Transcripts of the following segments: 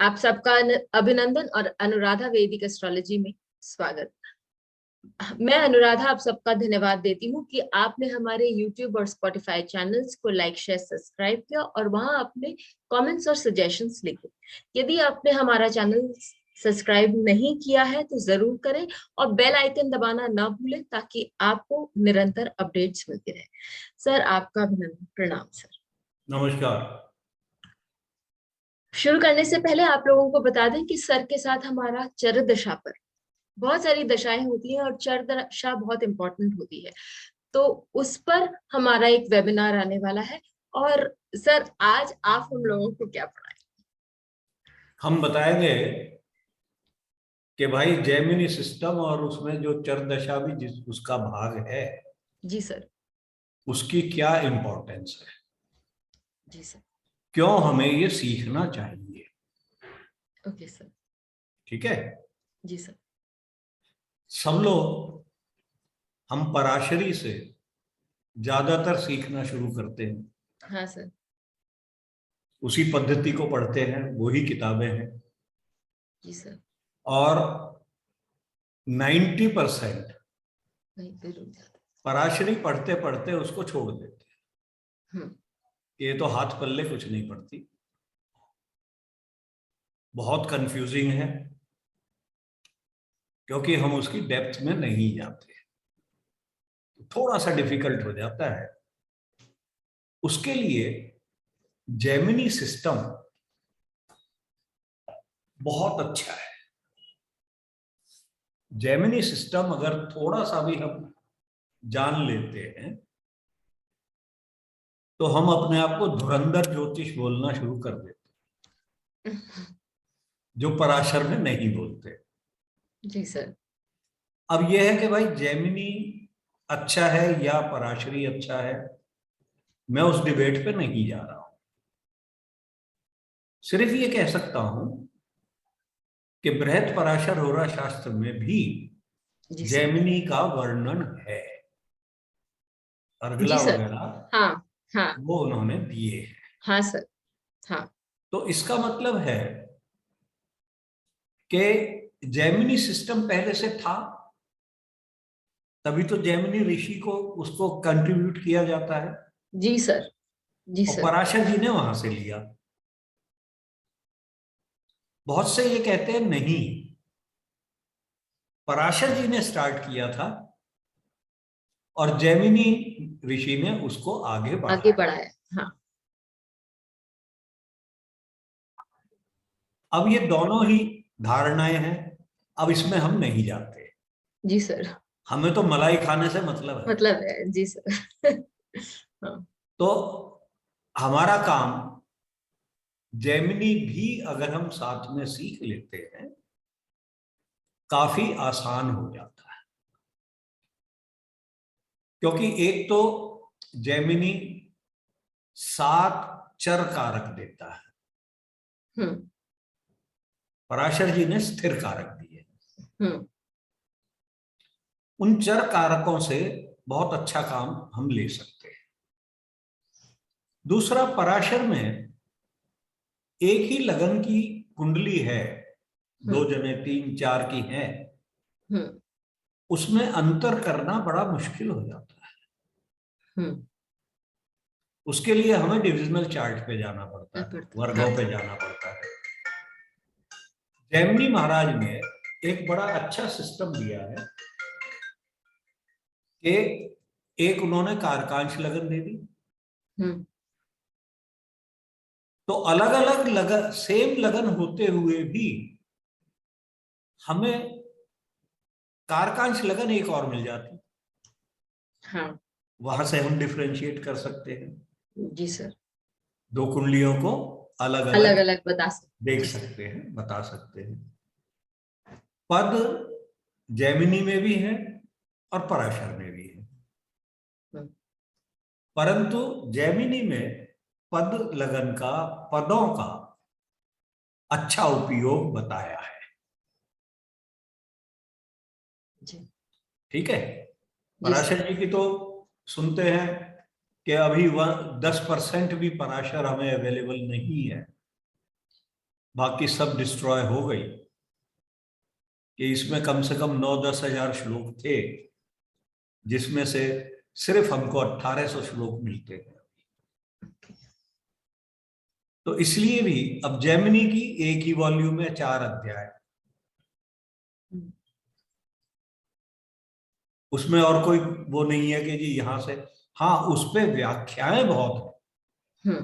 आप सबका अभिनंदन और अनुराधा वैदिक एस्ट्रोलॉजी में स्वागत। मैं अनुराधा आप सबका धन्यवाद देती हूँ कि आपने हमारे YouTube और Spotify चैनल्स को लाइक शेयर सब्सक्राइब किया और वहां अपने कमेंट्स और सजेशंस लिखे। यदि आपने हमारा चैनल सब्सक्राइब नहीं किया है तो जरूर करें और बेल आइकन दबाना ना भूलें ताकि आपको निरंतर अपडेट्स मिलते रहे। सर आपका अभिनंदन, प्रणाम सर। नमस्कार। शुरू करने से पहले आप लोगों को बता दें कि सर के साथ हमारा चर दशा पर बहुत सारी दशाएं होती हैं और चर दशा बहुत इंपॉर्टेंट होती है, तो उस पर हमारा एक वेबिनार आने वाला है। और सर आज आप हम लोगों को क्या पढ़ाएं? हम बताएंगे कि भाई जेमिनी सिस्टम और उसमें जो चर दशा भी जिस उसका भाग है जी सर। उसकी क्या इम्पोर्टेंस है, जी सर। क्यों हमें ये सीखना चाहिए। Okay sir. ठीक है। जी सर। सब लोग हम पराशरी से ज्यादातर सीखना शुरू करते हैं, हाँ सर। उसी पद्धति को पढ़ते हैं, वही किताबें हैं जी सर। और 90% वहीं पे रुक जाता। पराशरी पढ़ते पढ़ते उसको छोड़ देते हैं। ये तो हाथ पल्ले कुछ नहीं पड़ती, बहुत कंफ्यूजिंग है क्योंकि हम उसकी डेप्थ में नहीं जाते, थोड़ा सा डिफिकल्ट हो जाता है। उसके लिए जेमिनी सिस्टम बहुत अच्छा है। जेमिनी सिस्टम अगर थोड़ा सा भी हम जान लेते हैं तो हम अपने आप को धुरंधर ज्योतिष बोलना शुरू कर देते हैं, जो पराशर में नहीं बोलते। जी सर। अब यह है कि भाई जेमिनी अच्छा है या पराशरी अच्छा है, मैं उस डिबेट पे नहीं जा रहा हूं। सिर्फ ये कह सकता हूं कि बृहत पराशर होरा शास्त्र में भी जेमिनी का वर्णन है, अर्गला जी सर। वगैरह हाँ हाँ। वो उन्होंने दिए हैं। हाँ सर। हाँ। तो इसका मतलब है कि जेमिनी सिस्टम पहले से था, तभी तो जेमिनी ऋषि को उसको कंट्रीब्यूट किया जाता है। जी सर। जी और सर। पराशर जी ने वहां से लिया। बहुत से ये कहते हैं नहीं, पराशर जी ने स्टार्ट किया था और जेमिनी ऋषि ने उसको आगे आगे बढ़ाया। बढ़ाया। हाँ। अब ये दोनों ही धारणाएं हैं, अब इसमें हम नहीं जाते। जी सर। हमें तो मलाई खाने से मतलब है। मतलब है। जी सर। हाँ। तो हमारा काम जेमिनी भी अगर हम साथ में सीख लेते हैं काफी आसान हो जाता है, क्योंकि एक तो जेमिनी 7 चर कारक देता है, पराशर जी ने स्थिर कारक दिए। उन चर कारकों से बहुत अच्छा काम हम ले सकते हैं। दूसरा, पराशर में एक ही लगन की कुंडली है, 2 जने 3 4 की है, उसमें अंतर करना बड़ा मुश्किल हो जाता है। उसके लिए हमें डिविजनल चार्ट पे जाना पड़ता है, वर्गों पे जाना पड़ता है। जेमिनी महाराज ने एक बड़ा अच्छा सिस्टम दिया है कि एक उन्होंने कारकांश लगन दे दी, तो अलग अलग लगन, सेम लगन होते हुए भी हमें कारकांश लगन एक और मिल जाती। हाँ। वहां से हम डिफरेंशिएट कर सकते हैं। जी सर। 2 कुंडलियों को अलग अलग अलग अलग बता सकते देख सकते हैं, बता सकते हैं। पद जेमिनी में भी है और पराशर में भी है, परंतु जेमिनी में पद लगन का, पदों का अच्छा उपयोग बताया है। ठीक है। पराशर जी की तो सुनते हैं कि अभी 10% भी पराशर हमें अवेलेबल नहीं है, बाकी सब डिस्ट्रॉय हो गई, कि इसमें कम से कम 9-10 हजार श्लोक थे, जिसमें से सिर्फ हमको 1800 श्लोक मिलते हैं। तो इसलिए भी अब जैमिनी की एक ही वॉल्यूम में 4 अध्याय, उसमें और कोई वो नहीं है कि जी यहां से, हाँ उस पे व्याख्याएं बहुत है,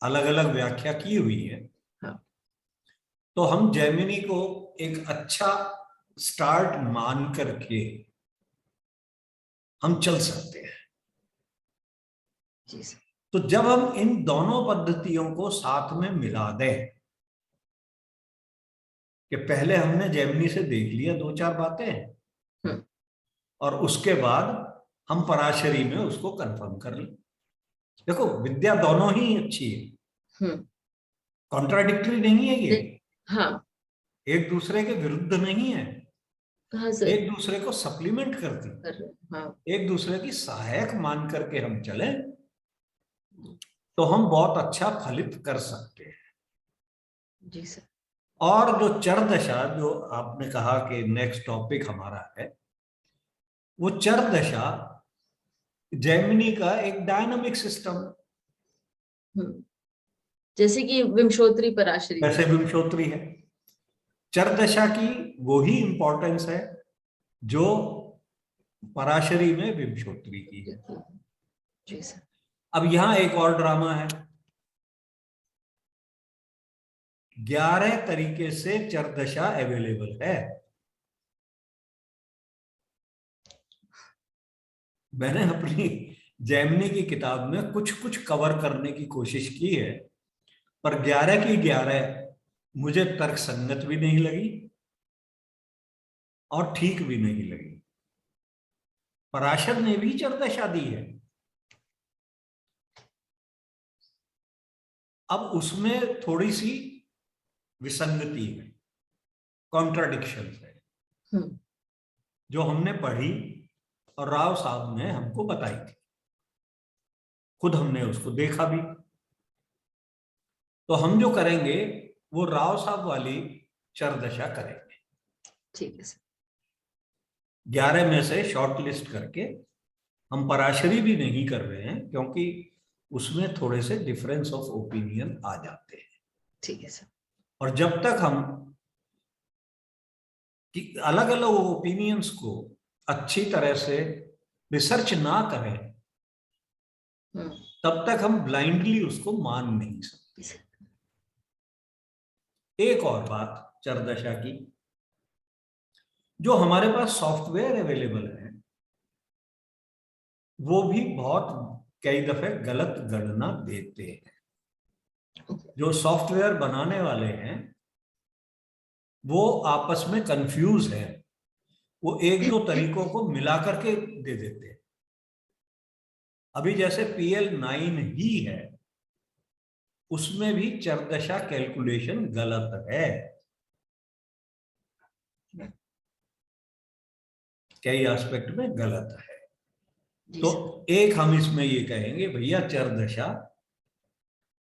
अलग अलग व्याख्या की हुई है। हाँ। तो हम जैमिनी को एक अच्छा स्टार्ट मान करके हम चल सकते हैं। जी सर। तो जब हम इन दोनों पद्धतियों को साथ में मिला दें, कि पहले हमने जैमिनी से देख लिया 2-4 बातें, और उसके बाद हम पराशरी में उसको कंफर्म कर लें। देखो विद्या दोनों ही अच्छी है, कॉन्ट्राडिक्टरी नहीं है ये, हाँ। एक दूसरे के विरुद्ध नहीं है, हाँ सर। एक दूसरे को सप्लीमेंट करती, हाँ। एक दूसरे की सहायक मान करके हम चले तो हम बहुत अच्छा फलित कर सकते हैं। जी सर। और जो चर दशा, जो आपने कहा कि नेक्स्ट टॉपिक हमारा है, वो चर दशा जैमिनी का एक डायनामिक सिस्टम, जैसे कि विमशोत्री पराशरी, वैसे विमशोत्री है। चर दशा की वही इंपॉर्टेंस है जो पराशरी में विमशोत्री की है। जी सर। अब यहां एक और ड्रामा है, 11 तरीके से चर दशा अवेलेबल है। मैंने अपनी जैमिनी की किताब में कुछ कुछ कवर करने की कोशिश की है, पर 11 की 11 मुझे तर्क संगत भी नहीं लगी और ठीक भी नहीं लगी। पराशर ने भी चर दशा दी है, अब उसमें थोड़ी सी विसंगति है, कॉन्ट्राडिक्शन है, जो हमने पढ़ी और राव साहब ने हमको बताई थी, खुद हमने उसको देखा भी। तो हम जो करेंगे वो राव साहब वाली चर दशा करेंगे। ठीक है सर। 11 में से शॉर्ट लिस्ट करके, हम पराशरी भी नहीं कर रहे हैं क्योंकि उसमें थोड़े से डिफरेंस ऑफ ओपिनियन आ जाते हैं। ठीक है सर। और जब तक हम अलग अलग ओपिनियंस को अच्छी तरह से रिसर्च ना करें, तब तक हम ब्लाइंडली उसको मान नहीं सकते। एक और बात चर दशा की, जो हमारे पास सॉफ्टवेयर अवेलेबल है वो भी बहुत कई दफे गलत गणना देते हैं। जो सॉफ्टवेयर बनाने वाले हैं वो आपस में कंफ्यूज है, वो एक दो तरीकों को मिला करके दे देते हैं। अभी जैसे PL9 ही है, उसमें भी चरदशा कैलकुलेशन गलत है, कई एस्पेक्ट में गलत है। तो एक हम इसमें ये कहेंगे भैया चरदशा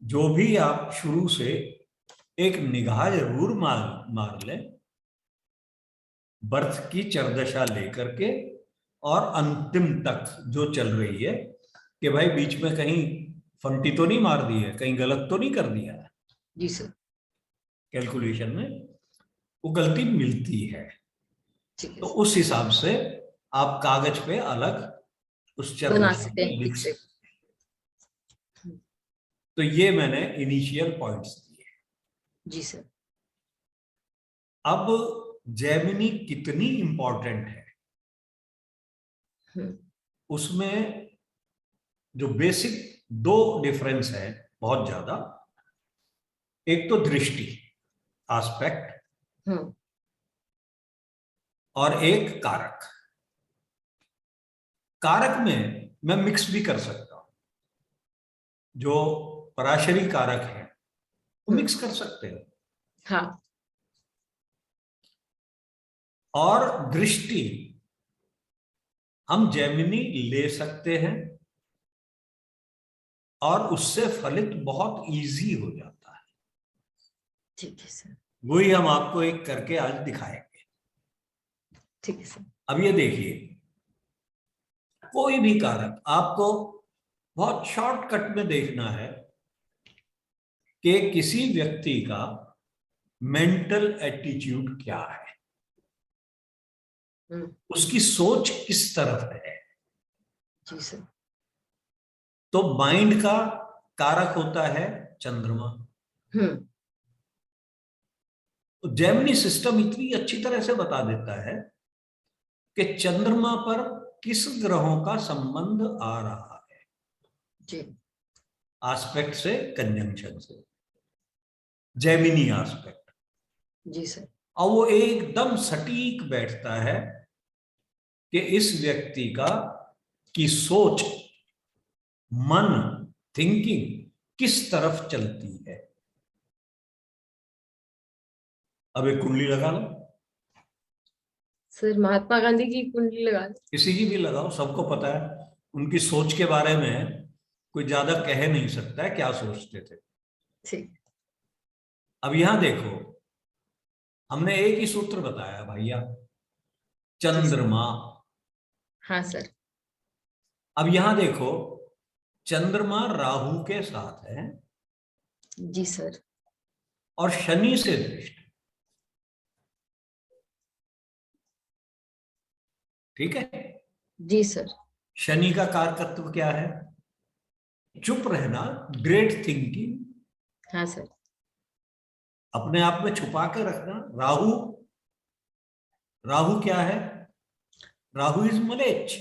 जो भी आप शुरू से एक निगाह जरूर मार लें बर्थ की चरदशा लेकर के, और अंतिम तक जो चल रही है कि भाई बीच में कहीं फंटी तो नहीं मार दी है, कहीं गलत तो नहीं कर दिया है। जी सर। कैलकुलेशन में वो गलती मिलती है, तो उस हिसाब से आप कागज पे अलग उस बना सकते हैं, लिख सकते हैं। तो ये मैंने इनिशियल पॉइंट्स दिए। जी सर। अब जैमिनी कितनी इंपॉर्टेंट है, उसमें जो बेसिक 2 डिफरेंस है बहुत ज्यादा, एक तो दृष्टि एस्पेक्ट और एक कारक। कारक में मैं मिक्स भी कर सकता हूं, जो पराशरी कारक है वो मिक्स कर सकते हैं। हाँ। और दृष्टि हम जैमिनी ले सकते हैं और उससे फलित बहुत इजी हो जाता है। ठीक है सर। वही हम आपको एक करके आज दिखाएंगे। ठीक है सर। अब ये देखिए, कोई भी कारक आपको बहुत शॉर्टकट में देखना है कि किसी व्यक्ति का मेंटल एटीट्यूड क्या है, उसकी सोच किस तरफ है। जी सर। तो माइंड का कारक होता है चंद्रमा। तो जेमिनी सिस्टम इतनी अच्छी तरह से बता देता है कि चंद्रमा पर किस ग्रहों का संबंध आ रहा है, जी। एस्पेक्ट से, कंजंक्शन से, जेमिनी एस्पेक्ट। जी सर। और वो एकदम सटीक बैठता है कि इस व्यक्ति की सोच, मन, थिंकिंग किस तरफ चलती है। अब एक कुंडली लगा लो, सर महात्मा गांधी की कुंडली लगा दो। किसी की भी लगाओ, सबको पता है उनकी सोच के बारे में। कोई ज्यादा कह नहीं सकता है क्या सोचते थे। ठीक। अब यहां देखो, हमने एक ही सूत्र बताया भैया, चंद्रमा। हाँ सर। अब यहां देखो, चंद्रमा राहु के साथ है जी सर। और शनि से दृष्ट। ठीक है। जी सर। शनि का कारकत्व क्या है? चुप रहना, ग्रेट थिंकिंग, हाँ सर। अपने आप में छुपा के रखना। राहु, राहु क्या है? राहु इज मलेच्छ।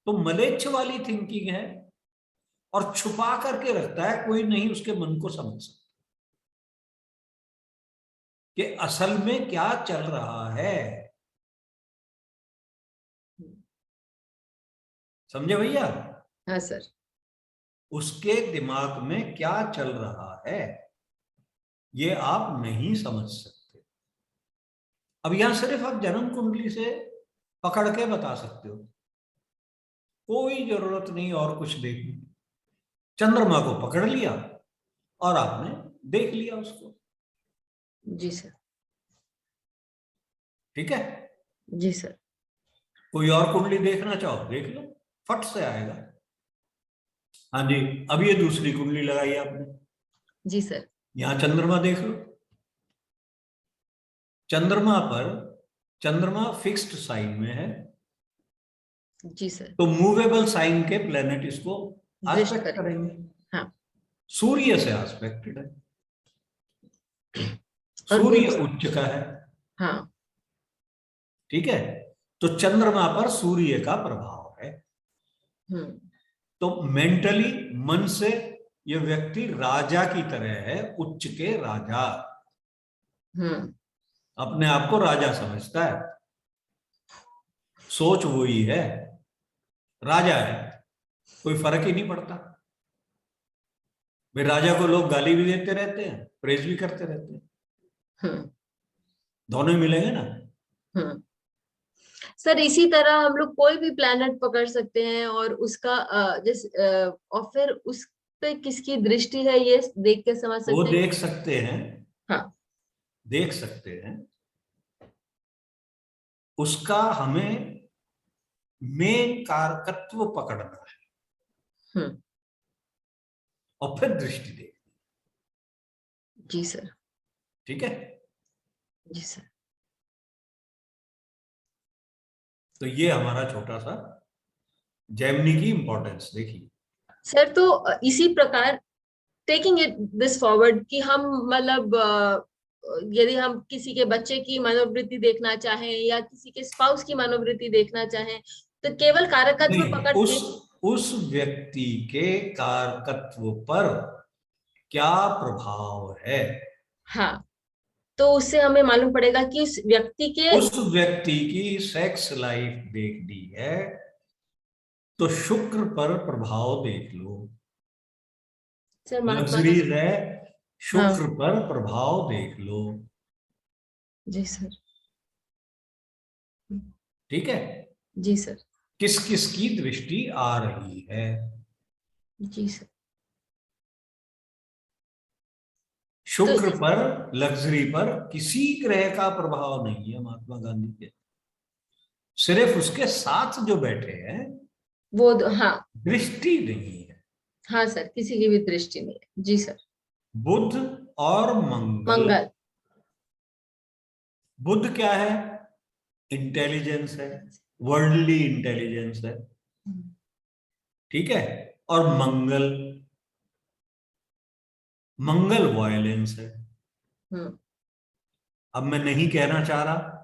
तो मलेच्छ वाली थिंकिंग है और छुपा करके रखता है, कोई नहीं उसके मन को समझ सकता कि असल में क्या चल रहा है। समझे भैया? हाँ सर। उसके दिमाग में क्या चल रहा है ये आप नहीं समझ सकते। अब यहां सिर्फ आप जन्म कुंडली से पकड़ के बता सकते हो, कोई जरूरत नहीं और कुछ देखने की। चंद्रमा को पकड़ लिया और आपने देख लिया उसको। जी सर। ठीक है। जी सर। कोई और कुंडली देखना चाहो देख लो, फट से आएगा। हाँ जी। अब ये दूसरी कुंडली लगाई आपने, जी सर। यहां चंद्रमा देख लो। चंद्रमा पर, चंद्रमा फिक्स्ड साइन में है, जी सर। तो मूवेबल साइन के प्लेनेट इसको दृष्ट एस्पेक्ट करें। करेंगे। हाँ। सूर्य से एस्पेक्टेड है, और सूर्य गुरु। उच्च का है। हाँ। ठीक है। तो चंद्रमा पर सूर्य का प्रभाव है। तो मेंटली, मन से, यह व्यक्ति राजा की तरह है, उच्च के राजा। अपने आप को राजा समझता है, सोच वही है, राजा है, कोई फर्क ही नहीं पड़ता। भाई राजा को लोग गाली भी देते रहते हैं, प्रेज भी करते रहते हैं, दोनों ही मिलेंगे ना। सर इसी तरह हम लोग कोई भी प्लैनेट पकड़ सकते हैं और उसका और फिर उस पे किसकी दृष्टि है ये देख के समझ वो सकते हैं। देख सकते हैं। हाँ। देख सकते हैं। उसका हमें मेन कारकत्व पकड़ना है और फिर दृष्टि देखनी। जी सर। ठीक है। जी सर। तो ये हमारा छोटा सा जेमिनी की इंपॉर्टेंस देखिए। सर तो इसी प्रकार टेकिंग इट दिस फॉरवर्ड कि हम मतलब यदि हम किसी के बच्चे की मनोवृत्ति देखना चाहें या किसी के स्पाउस की मनोवृत्ति देखना चाहें तो केवल कारकत्व नहीं, पकड़ के उस व्यक्ति के कारकत्व पर क्या प्रभाव है, हाँ तो उससे हमें मालूम पड़ेगा कि उस व्यक्ति के उस व्यक्ति की सेक्स लाइफ देखनी है तो शुक्र पर प्रभाव देख लो। सर महात्मा लग्जरी गांधी। है, हाँ। शुक्र पर प्रभाव देख लो। जी सर। ठीक है। जी सर। किस किस की दृष्टि आ रही है। जी सर। शुक्र पर, लग्जरी पर किसी ग्रह का प्रभाव नहीं है महात्मा गांधी के, सिर्फ उसके साथ जो बैठे हैं वो हाँ, दृष्टि नहीं है। हाँ सर, किसी की भी दृष्टि नहीं है। जी सर। बुध और मंगल। मंगल। बुध क्या है? इंटेलिजेंस है, वर्ल्डली इंटेलिजेंस है, ठीक है। और मंगल, मंगल वायलेंस है। अब मैं नहीं कहना चाह रहा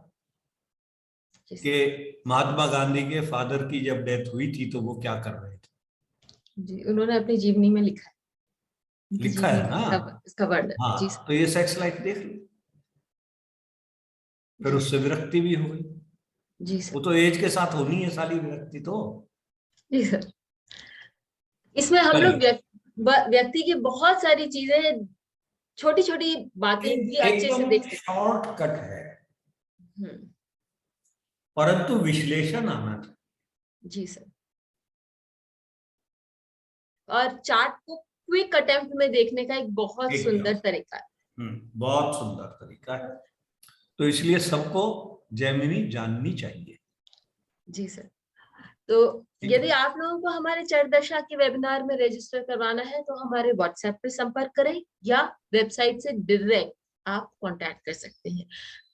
कि महात्मा गांधी के फादर की जब डेथ हुई थी तो वो क्या कर रहे थे। जी, उन्होंने अपनी जीवनी में लिखा है, लिखा है ना। इसका वर्णन। हाँ, जी तो ये सेक्स लाइफ देख लो, फिर उससे विरक्ति भी हो गई। जी सर। वो तो एज के साथ होनी है सारी विरक्ति तो। जी सर, इसमें हम लोग व्यक्ति की बहुत सारी चीजें, छोटी छोटी बातें भी अच्छे से देख सकते हैं। शॉर्टकट है, परंतु विश्लेषण आना चाहिए। जी सर। और चार्ट को क्विक अटेम्प्ट में देखने का एक बहुत सुंदर तरीका है। बहुत सुंदर तरीका है, तो इसलिए सबको जेमिनी जाननी चाहिए। जी सर। तो यदि आप लोगों को हमारे चरदशा के वेबिनार में रजिस्टर करवाना है तो हमारे व्हाट्सएप पे संपर्क करें या वेबसाइट से डायरेक्ट आप कांटेक्ट कर सकते हैं।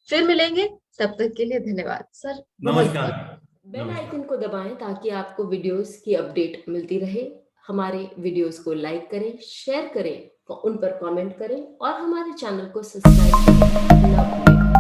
फिर मिलेंगे, तब तक के लिए धन्यवाद सर। नमस्कार। बेल आइकन को दबाएं ताकि आपको वीडियोस की अपडेट मिलती रहे। हमारे वीडियोस को लाइक करें, शेयर करें, उन पर कमेंट करें और हमारे चैनल को सब्सक्राइब करें।